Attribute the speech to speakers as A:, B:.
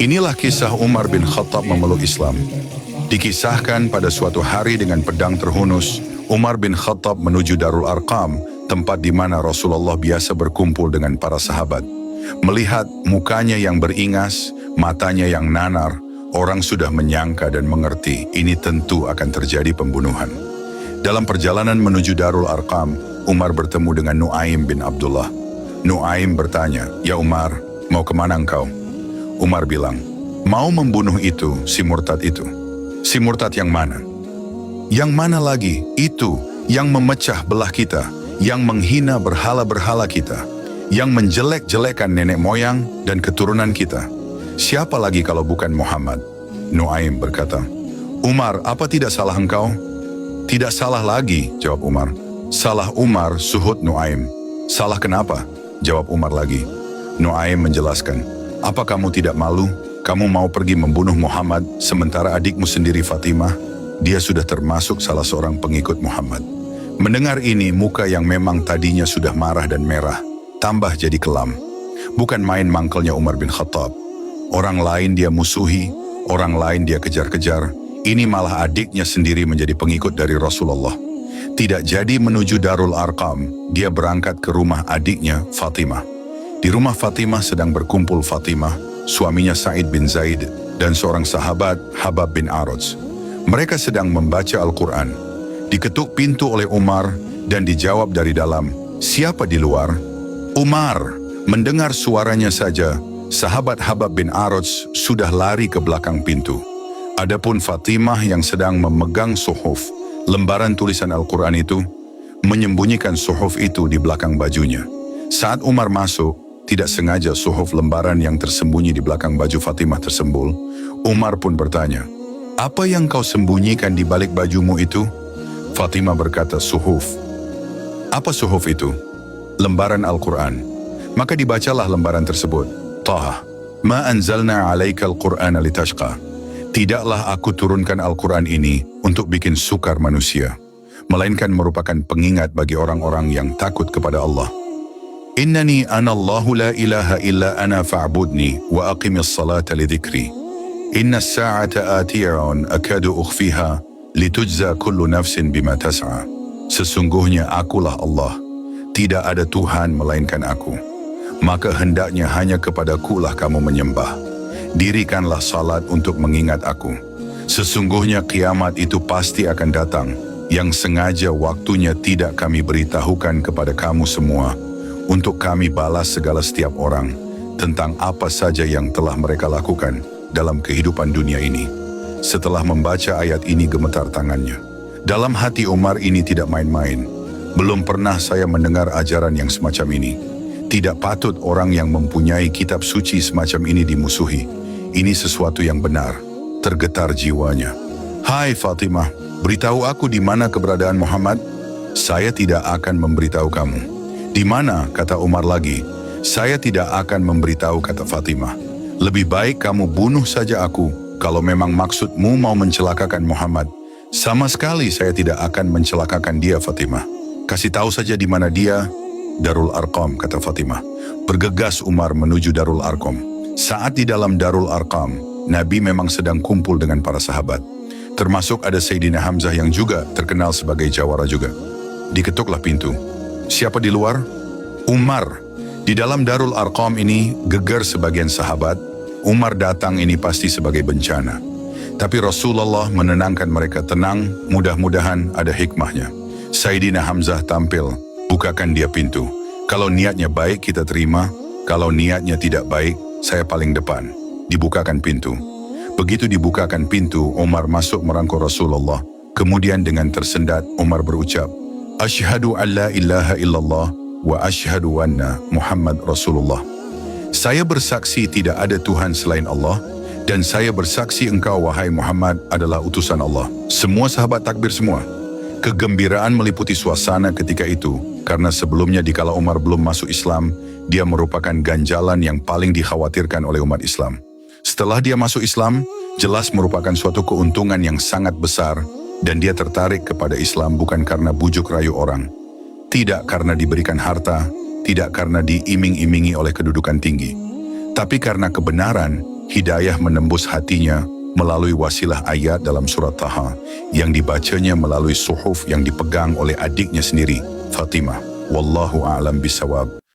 A: Inilah kisah Umar bin Khattab memeluk Islam. Dikisahkan pada suatu hari dengan pedang terhunus, Umar bin Khattab menuju Darul Arqam, tempat di mana Rasulullah biasa berkumpul dengan para sahabat. Melihat mukanya yang beringas, matanya yang nanar, orang sudah menyangka dan mengerti ini tentu akan terjadi pembunuhan. Dalam perjalanan menuju Darul Arqam, Umar bertemu dengan Nuaim bin Abdullah. Nuaim bertanya, "Ya Umar, mau kemana engkau?" Umar bilang, "Mau membunuh itu, si murtad itu." "Si murtad yang mana?" "Yang mana lagi? Itu yang memecah belah kita, yang menghina berhala-berhala kita, yang menjelek-jelekan nenek moyang dan keturunan kita. Siapa lagi kalau bukan Muhammad?" Nuaim berkata, "Umar, apa tidak salah engkau?" "Tidak salah lagi," jawab Umar. "Salah Umar," suhud Nuaim. "Salah kenapa?" jawab Umar lagi. Nuaim menjelaskan, "Apa kamu tidak malu? Kamu mau pergi membunuh Muhammad, sementara adikmu sendiri Fatimah, dia sudah termasuk salah seorang pengikut Muhammad." Mendengar ini, muka yang memang tadinya sudah marah dan merah, tambah jadi kelam. Bukan main mangkelnya Umar bin Khattab. Orang lain dia musuhi, orang lain dia kejar-kejar. Ini malah adiknya sendiri menjadi pengikut dari Rasulullah. Tidak jadi menuju Darul Arqam, dia berangkat ke rumah adiknya Fatimah. Di rumah Fatimah sedang berkumpul Fatimah, suaminya Sa'id bin Zaid, dan seorang sahabat Habab bin Arots. Mereka sedang membaca Al-Quran. Diketuk pintu oleh Umar dan dijawab dari dalam, "Siapa di luar?" Umar mendengar suaranya saja, sahabat Habab bin Arots sudah lari ke belakang pintu. Adapun Fatimah yang sedang memegang suhuf, lembaran tulisan Al-Quran itu, menyembunyikan suhuf itu di belakang bajunya. Saat Umar masuk, tidak sengaja suhuf lembaran yang tersembunyi di belakang baju Fatimah tersembul. Umar pun bertanya, "Apa yang kau sembunyikan di balik bajumu itu?" Fatimah berkata, "Suhuf." "Apa suhuf itu?" "Lembaran Al-Quran." Maka dibacalah lembaran tersebut. "Taha, ma anzalna alaika al-Qur'ana litashqa." Tidaklah aku turunkan Al-Quran ini untuk bikin sukar manusia, melainkan merupakan pengingat bagi orang-orang yang takut kepada Allah. Innani anallahu la ilaha illa ana fa'budni wa aqimis salata lidhikri. Inna as-sa'ata atiyun akadu ukhfiha litujza kullu nafsin bima tas'a. Sesungguhnya akulah Allah, tidak ada Tuhan melainkan aku. Maka hendaknya hanya kepadakulah kamu menyembah. Dirikanlah salat untuk mengingat aku. Sesungguhnya kiamat itu pasti akan datang, yang sengaja waktunya tidak kami beritahukan kepada kamu semua, untuk kami balas segala setiap orang tentang apa saja yang telah mereka lakukan dalam kehidupan dunia ini. Setelah membaca ayat ini gemetar tangannya. Dalam hati Umar ini tidak main-main. Belum pernah saya mendengar ajaran yang semacam ini. Tidak patut orang yang mempunyai kitab suci semacam ini dimusuhi. Ini sesuatu yang benar. Tergetar jiwanya. "Hai Fatimah, beritahu aku di mana keberadaan Muhammad." "Saya tidak akan memberitahu kamu." "Di mana?" kata Umar lagi. "Saya tidak akan memberitahu," kata Fatimah. "Lebih baik kamu bunuh saja aku kalau memang maksudmu mau mencelakakan Muhammad." "Sama sekali saya tidak akan mencelakakan dia, Fatimah. Kasih tahu saja di mana dia." "Darul Arqam," kata Fatimah. Bergegas Umar menuju Darul Arqam. Saat di dalam Darul Arqam, Nabi memang sedang kumpul dengan para sahabat. Termasuk ada Sayyidina Hamzah yang juga terkenal sebagai jawara juga. Diketuklah pintu. "Siapa di luar?" "Umar." Di dalam Darul Arqam ini gegar sebagian sahabat. Umar datang ini pasti sebagai bencana. Tapi Rasulullah menenangkan mereka, "Tenang, mudah-mudahan ada hikmahnya." Sayyidina Hamzah tampil, "Bukakan dia pintu. Kalau niatnya baik kita terima, kalau niatnya tidak baik, saya paling depan." Dibukakan pintu. Begitu dibukakan pintu, Umar masuk merangkul Rasulullah. Kemudian dengan tersendat, Umar berucap, "Asyhadu an la ilaha illallah wa asyhadu anna Muhammad Rasulullah." Saya bersaksi tidak ada Tuhan selain Allah, dan saya bersaksi engkau, wahai Muhammad, adalah utusan Allah. Semua sahabat takbir semua. Kegembiraan meliputi suasana ketika itu, karena sebelumnya dikala Umar belum masuk Islam, dia merupakan ganjalan yang paling dikhawatirkan oleh umat Islam. Setelah dia masuk Islam, jelas merupakan suatu keuntungan yang sangat besar, dan dia tertarik kepada Islam bukan karena bujuk rayu orang. Tidak karena diberikan harta, tidak karena diiming-imingi oleh kedudukan tinggi, tapi karena kebenaran hidayah menembus hatinya melalui wasilah ayat dalam surat Taha yang dibacanya melalui suhuf yang dipegang oleh adiknya sendiri, Fatimah. Wallahu a'lam bisawab.